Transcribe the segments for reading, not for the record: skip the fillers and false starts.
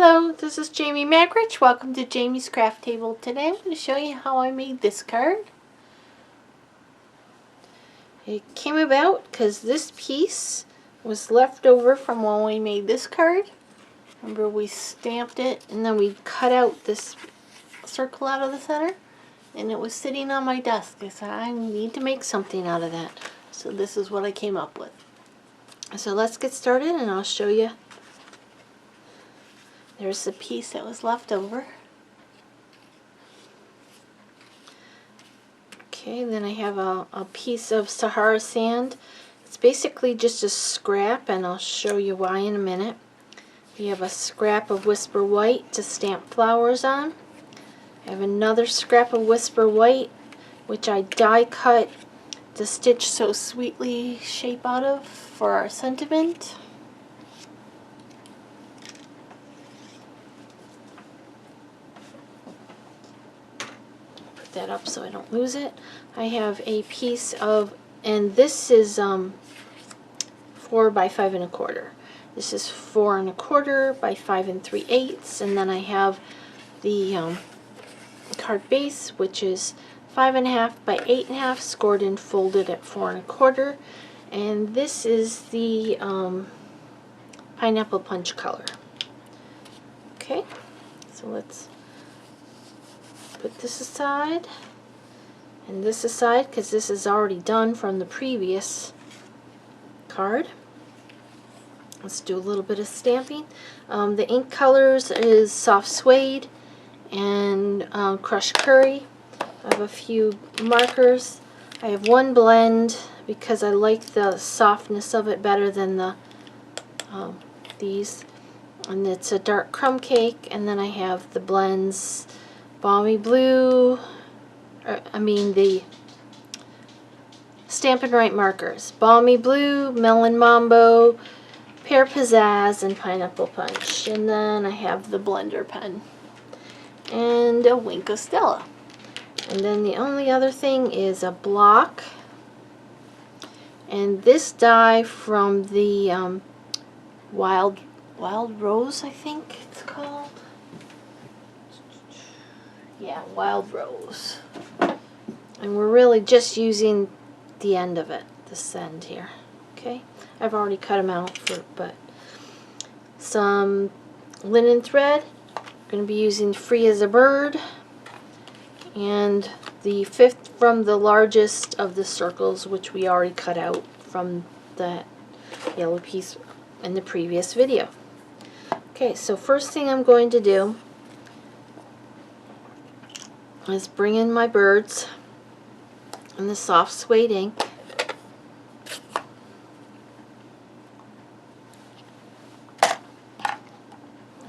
Hello, this is Jamie Magridge. Welcome to Jamie's Craft Table. Today I'm going to show you how I made this card. It came about because this piece was left over from when we made this card. Remember, we stamped it and then we cut out this circle out of the center, and it was sitting on my desk. I said I need to make something out of that. So this is what I came up with. So let's get started and I'll show you. There's the piece that was left over. Okay, then I have a piece of Sahara sand. It's basically just a scrap, and I'll show you why in a minute. We have a scrap of Whisper White to stamp flowers on. I have another scrap of Whisper White, which I die cut the Stitch So Sweetly shape out of for our sentiment. That up so I don't lose it. I have a piece of, and this is 4 by 5 1/4. This is 4 1/4 by 5 3/8, and then I have the card base, which is 5 1/2 by 8 1/2, scored and folded at 4 1/4, and this is the pineapple punch color. Okay, so let's put this aside and this aside because this is already done from the previous card. Let's do a little bit of stamping. The ink colors is soft suede and crushed curry. I have a few markers. I have one blend because I like the softness of it better than the these, and it's a dark crumb cake. And then I have the blends Balmy Blue, the Stampin' Right markers. Balmy Blue, Melon Mambo, Pear Pizzazz, and Pineapple Punch. And then I have the blender pen and a Wink of Stella. And then the only other thing is a block. And this die from the Wild Rose, I think it's called. Yeah, Wild Rose. And we're really just using the end of it, this end here. Okay, I've already cut them out but some linen thread. I'm going to be using Free as a Bird, and the 5th from the largest of the circles, which we already cut out from that yellow piece in the previous video. Okay, so first thing I'm going to do is bring in my birds and the soft suede ink.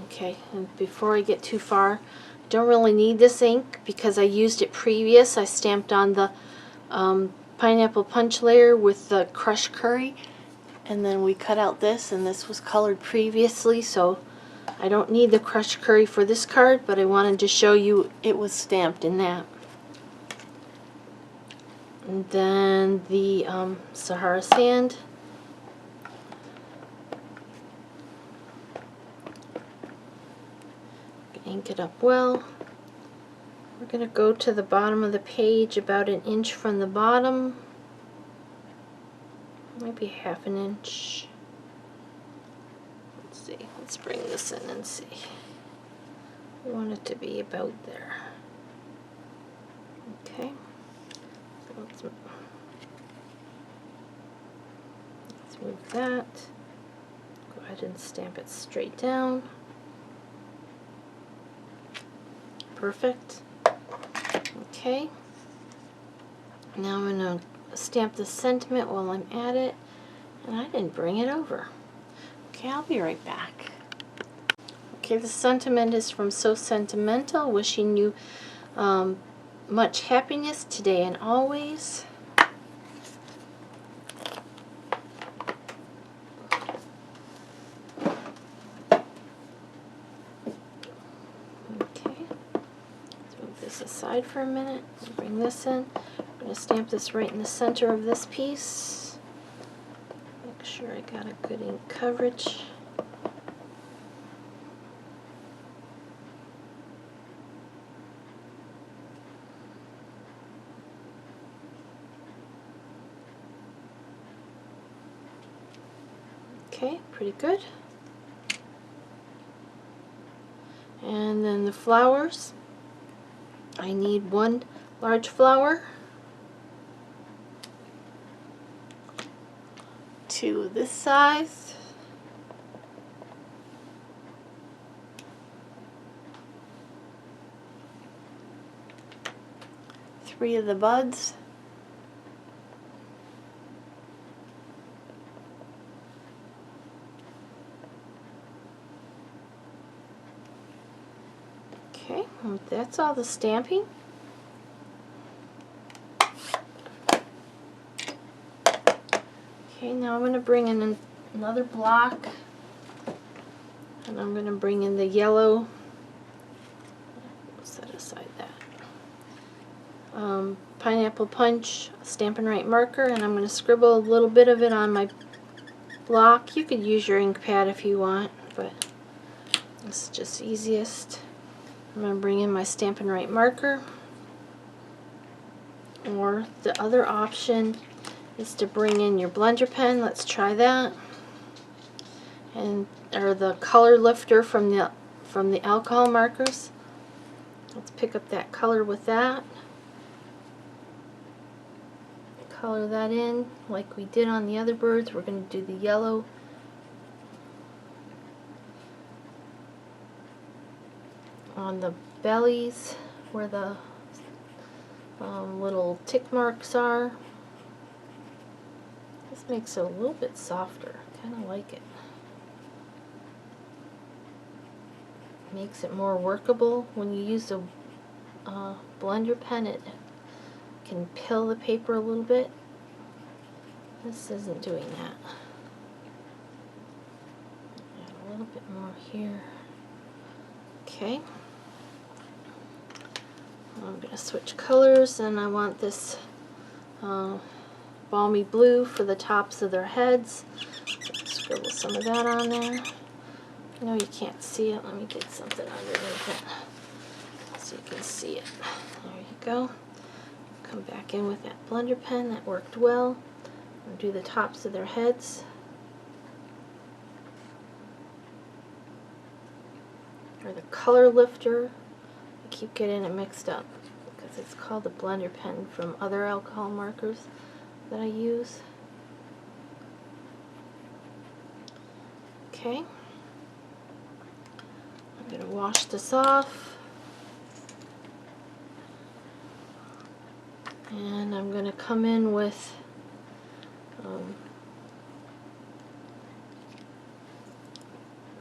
Okay, and before I get too far, I don't really need this ink because I used it previous. I stamped on the pineapple punch layer with the crushed curry, and then we cut out this, and this was colored previously, so I don't need the crushed curry for this card, but I wanted to show you it was stamped in that. And then the Sahara sand. Ink it up well. We're going to go to the bottom of the page about 1 inch from the bottom. Maybe 1/2 inch. Let's see. Let's bring this in and see. We want it to be about there. Okay. So let's move that. Go ahead and stamp it straight down. Perfect. Okay. Now I'm going to stamp the sentiment while I'm at it, and I didn't bring it over. Okay, I'll be right back. Okay, the sentiment is from So Sentimental, wishing you much happiness today and always. Okay, let's move this aside for a minute. Bring this in. I'm going to stamp this right in the center of this piece. Make sure I got a good ink coverage. Okay, pretty good. And then the flowers. I need 1 large flower, 2 this size, 3 of the buds, okay, and that's all the stamping. Okay, now I'm going to bring in another block, and I'm going to bring in the yellow. Set aside that. Pineapple Punch Stampin' Right marker, and I'm going to scribble a little bit of it on my block. You could use your ink pad if you want, but this is just easiest. I'm going to bring in my Stampin' Right marker, or the other option is to bring in your blender pen. Let's try that. And or the color lifter from the alcohol markers. Let's pick up that color with that. Color that in like we did on the other birds. We're going to do the yellow on the bellies where the little tick marks are. This makes it a little bit softer. Kind of like it. Makes it more workable. When you use a blender pen, it can pill the paper a little bit. This isn't doing that. Add a little bit more here. Okay. I'm going to switch colors, and I want this balmy blue for the tops of their heads. Scribble some of that on there. I know you can't see it. Let me get something underneath it so you can see it. There you go. Come back in with that blender pen. That worked well. I'll do the tops of their heads. Or the color lifter. I keep getting it mixed up because it's called the blender pen from other alcohol markers that I use. Okay. I'm going to wash this off. And I'm going to come in with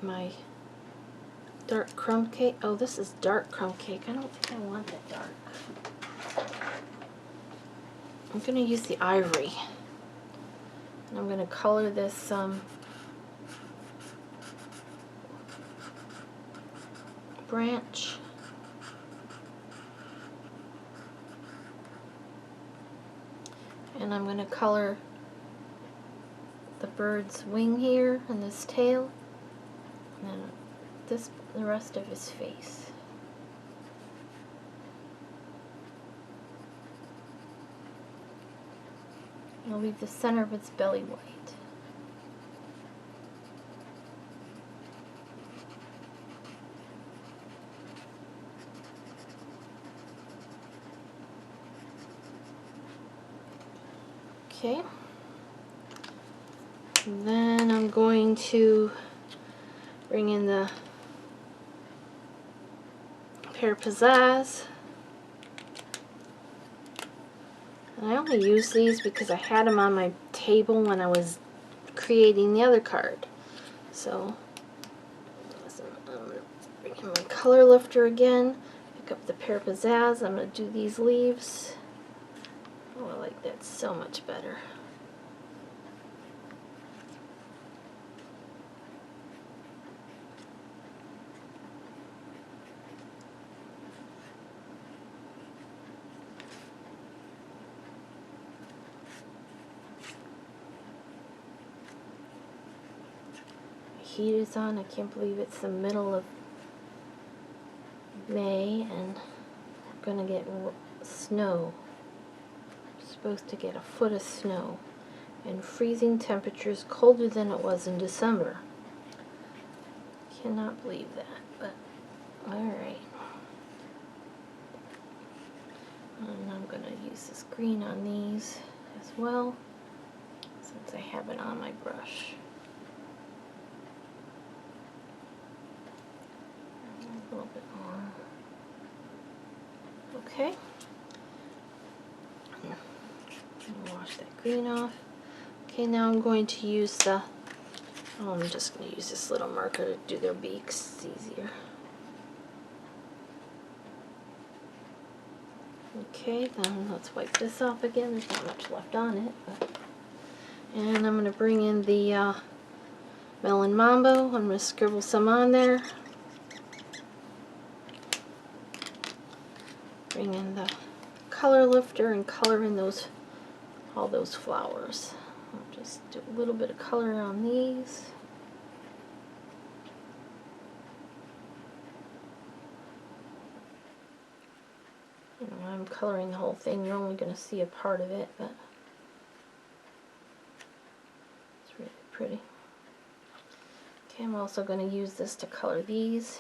my dark crumb cake. Oh, this is dark crumb cake. I don't think I want that dark. I'm going to use the ivory. And I'm going to color this branch. And I'm going to color the bird's wing here and this tail, and then the rest of his face. And I'll leave the center of its belly white. Okay. And then I'm going to bring in the pair of pizzazz. And I only use these because I had them on my table when I was creating the other card. So I'm going to bring in my color lifter again, pick up the pair of pizzazz. I'm going to do these leaves. Oh, I like that so much better. Heat is on. I can't believe it's the middle of May and we're going to get snow. I'm supposed to get a foot of snow and freezing temperatures, colder than it was in December. Cannot believe that, but alright. And I'm going to use this green on these as well, since I have it on my brush. A little bit more. Okay. Wash that green off. Okay, now I'm going to use the, I'm just going to use this little marker to do their beaks. It's easier. Okay, then let's wipe this off again. There's not much left on it. But. And I'm going to bring in the Melon Mambo. I'm going to scribble some on there. Bring in the color lifter and color in those, all those flowers. I'll just do a little bit of color on these. I'm coloring the whole thing. You're only going to see a part of it, but it's really pretty. Okay, I'm also going to use this to color these.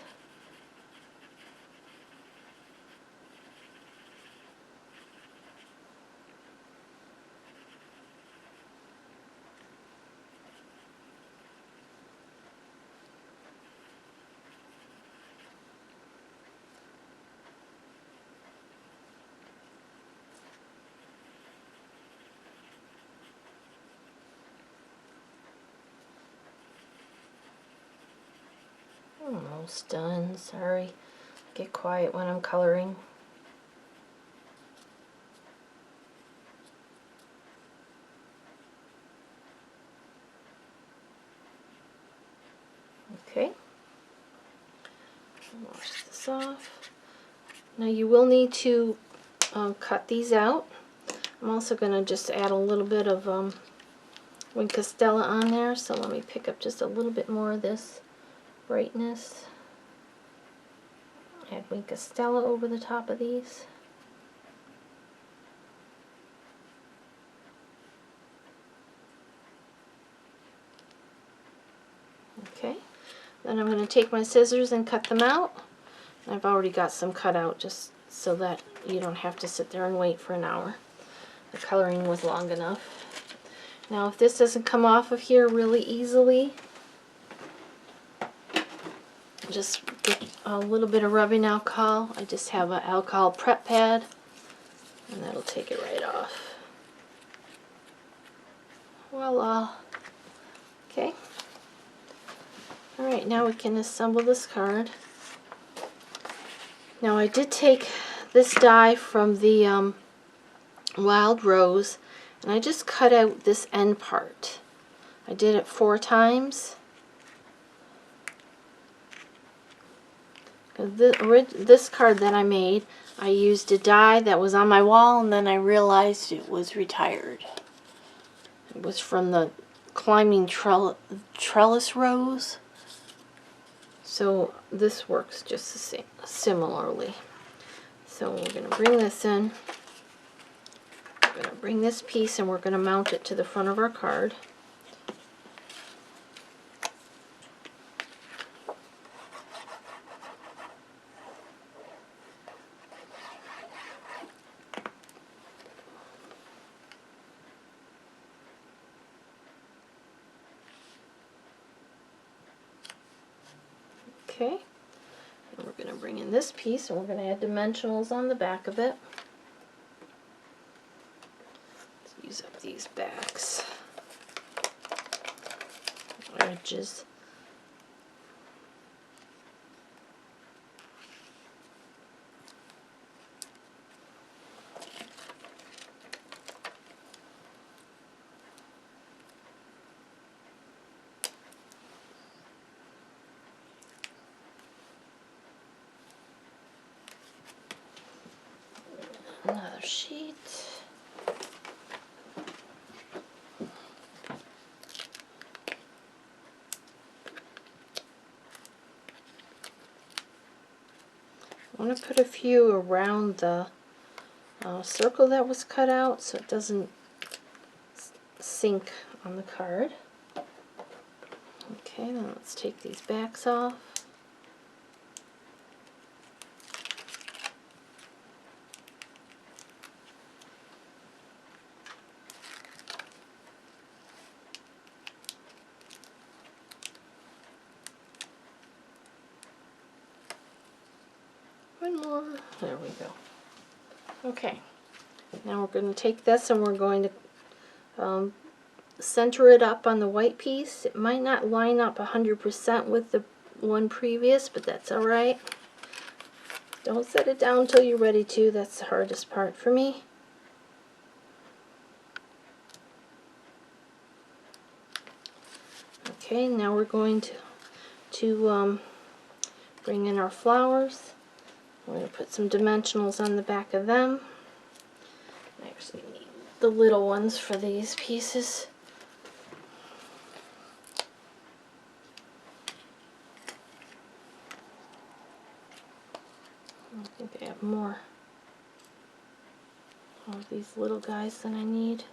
Almost done. Sorry. Get quiet when I'm coloring. Okay. Wash this off. Now you will need to cut these out. I'm also going to just add a little bit of Wink Castella on there. So let me pick up just a little bit more of this brightness. Add Wink Castella over the top of these. Okay, then I'm going to take my scissors and cut them out. I've already got some cut out just so that you don't have to sit there and wait for an hour. The coloring was long enough. Now if this doesn't come off of here really easily, just get a little bit of rubbing alcohol. I just have an alcohol prep pad and that'll take it right off. Voila. Okay. Alright, now we can assemble this card. Now I did take this die from the Wild Rose and I just cut out this end part. I did it 4 times. This card that I made, I used a die that was on my wall and then I realized it was retired. It was from the Climbing Trellis Rose. So this works just the same, similarly. So we're going to bring this in. We're going to bring this piece and we're going to mount it to the front of our card. Okay, and we're going to bring in this piece and we're going to add dimensionals on the back of it. Let's use up these backs, edges. Another sheet. I want to put a few around the circle that was cut out so it doesn't sink on the card. Okay, then let's take these backs off. One more. There we go. Okay, now we're going to take this and we're going to center it up on the white piece. It might not line up 100% with the one previous, but that's alright. Don't set it down until you're ready to. That's the hardest part for me. Okay, now we're going to bring in our flowers. We're going to put some dimensionals on the back of them. I actually need the little ones for these pieces. I think I have more of these little guys than I need.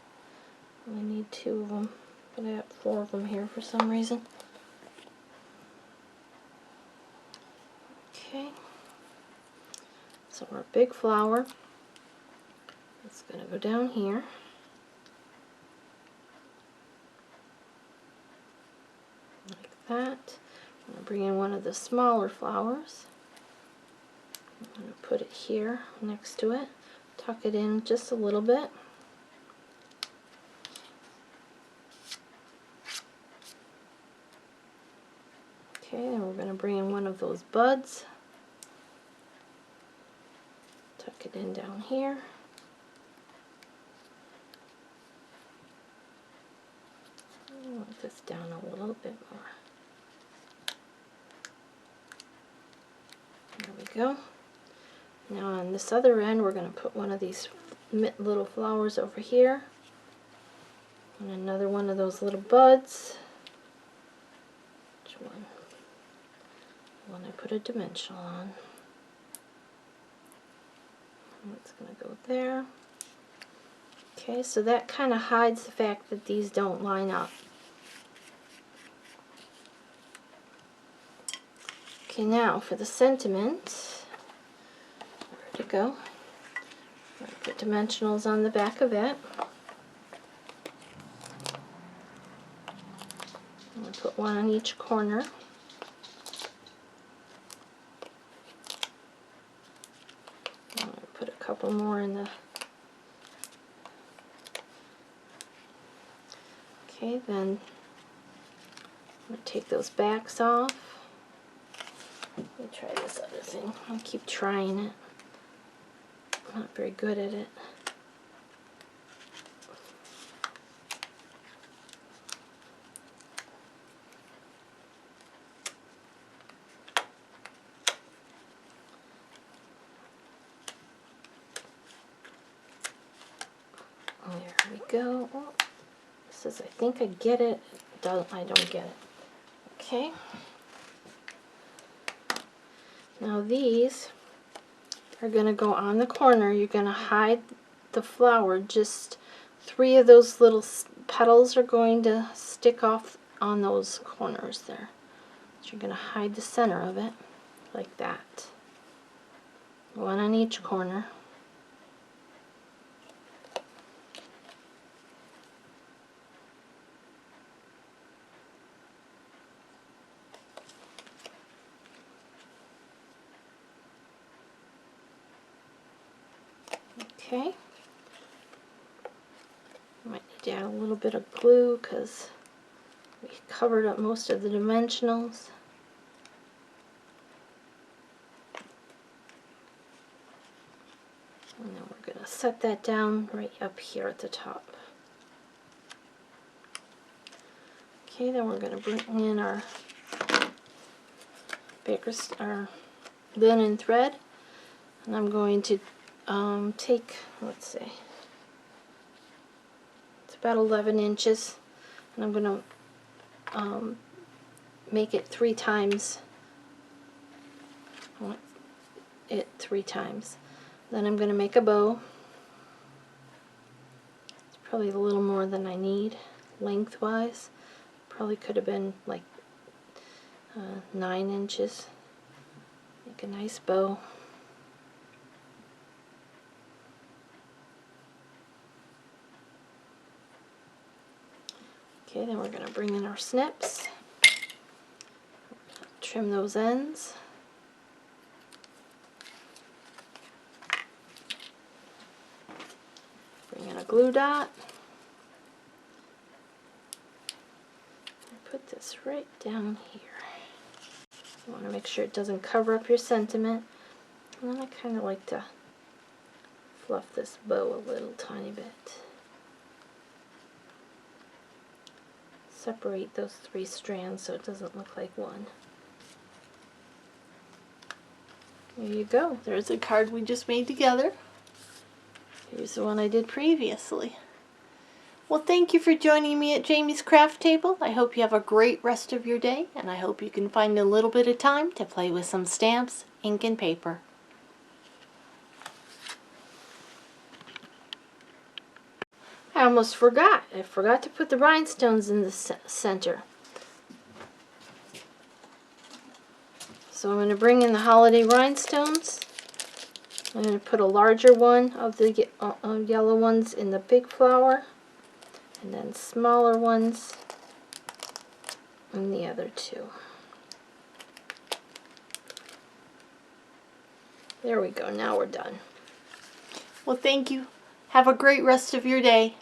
I only need 2 of them, but I have 4 of them here for some reason. Okay, so our big flower is going to go down here. Like that. I'm going to bring in one of the smaller flowers. I'm going to put it here next to it. Tuck it in just a little bit. Okay, then we're going to bring in one of those buds. Tuck it in down here. I want this down a little bit more. There we go. Now on this other end we're going to put one of these little flowers over here. And another one of those little buds. Which one? The one I put a dimensional on. It's going to go there. Okay, so that kind of hides the fact that these don't line up. Okay, now for the sentiment, where to go? I'm going to put dimensionals on the back of it. I'm going to put one on each corner. I'm going to put a couple more in the... Okay, then I'm going to take those backs off. Let me try this other thing. I'll keep trying it. I'm not very good at it. There we go. Oh, it says I think I get it. I don't get it. Okay. Now these are going to go on the corner. You're going to hide the flower. Just 3 of those little petals are going to stick off on those corners there. So you're going to hide the center of it like that. One on each corner. Okay. Might need to add a little bit of glue because we covered up most of the dimensionals. And then we're going to set that down right up here at the top. Okay, then we're going to bring in our our linen thread, and I'm going to take, let's see, it's about 11 inches, and I'm going to make it 3 times. I want it 3 times. Then I'm going to make a bow. It's probably a little more than I need. lengthwise. Probably could have been like 9 inches. Make a nice bow. Okay, then we're going to bring in our snips. Trim those ends. Bring in a glue dot. And put this right down here. You want to make sure it doesn't cover up your sentiment. And then I kind of like to fluff this bow a little tiny bit. Separate those 3 strands so it doesn't look like one. There you go. There's a card we just made together. Here's the one I did previously. Well, thank you for joining me at Jamie's Craft Table. I hope you have a great rest of your day, and I hope you can find a little bit of time to play with some stamps, ink, and paper. I almost forgot. I forgot to put the rhinestones in the center. So I'm going to bring in the holiday rhinestones. I'm going to put a larger one of the yellow ones in the big flower, and then smaller ones in the other 2. There we go. Now we're done. Well, thank you. Have a great rest of your day.